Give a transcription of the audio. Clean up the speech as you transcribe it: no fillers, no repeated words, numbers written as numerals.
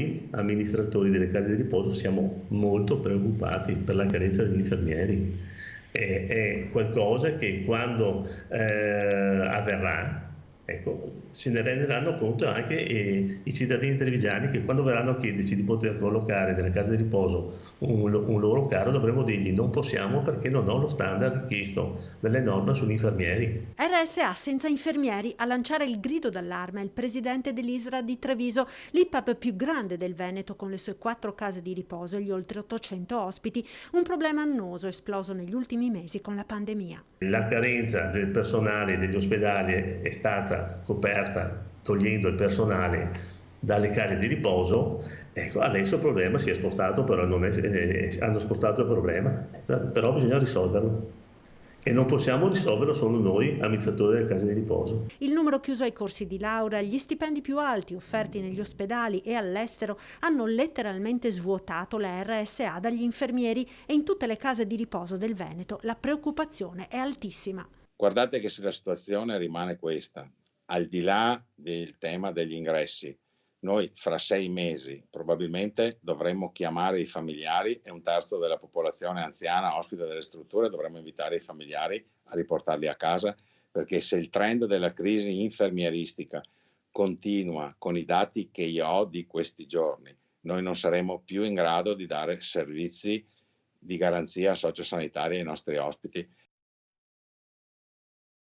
noi amministratori delle case di riposo siamo molto preoccupati per la carenza degli infermieri. È qualcosa che quando avverrà, ecco, se ne renderanno conto anche i cittadini trevigiani, che quando verranno a chiederci di poter collocare nelle case di riposo un loro caro, dovremo dirgli non possiamo perché non ho lo standard richiesto dalle norme sugli infermieri. RSA senza infermieri, a lanciare il grido d'allarme il presidente dell'ISRA di Treviso, l'IPAB più grande del Veneto con le sue 4 case di riposo e gli oltre 800 ospiti, un problema annoso esploso negli ultimi mesi con la pandemia. La carenza del personale degli ospedali è stata coperta togliendo il personale dalle case di riposo. Ecco, adesso il problema si è spostato, però hanno spostato il problema, però bisogna risolverlo. E non possiamo risolverlo solo noi, amministratori delle case di riposo. Il numero chiuso ai corsi di laurea, gli stipendi più alti offerti negli ospedali e all'estero hanno letteralmente svuotato la RSA dagli infermieri e in tutte le case di riposo del Veneto la preoccupazione è altissima. Guardate che se la situazione rimane questa, al di là del tema degli ingressi, noi fra 6 mesi probabilmente dovremmo chiamare i familiari e un terzo della popolazione anziana ospite delle strutture dovremmo invitare i familiari a riportarli a casa, perché se il trend della crisi infermieristica continua con i dati che io ho di questi giorni, noi non saremo più in grado di dare servizi di garanzia sociosanitaria ai nostri ospiti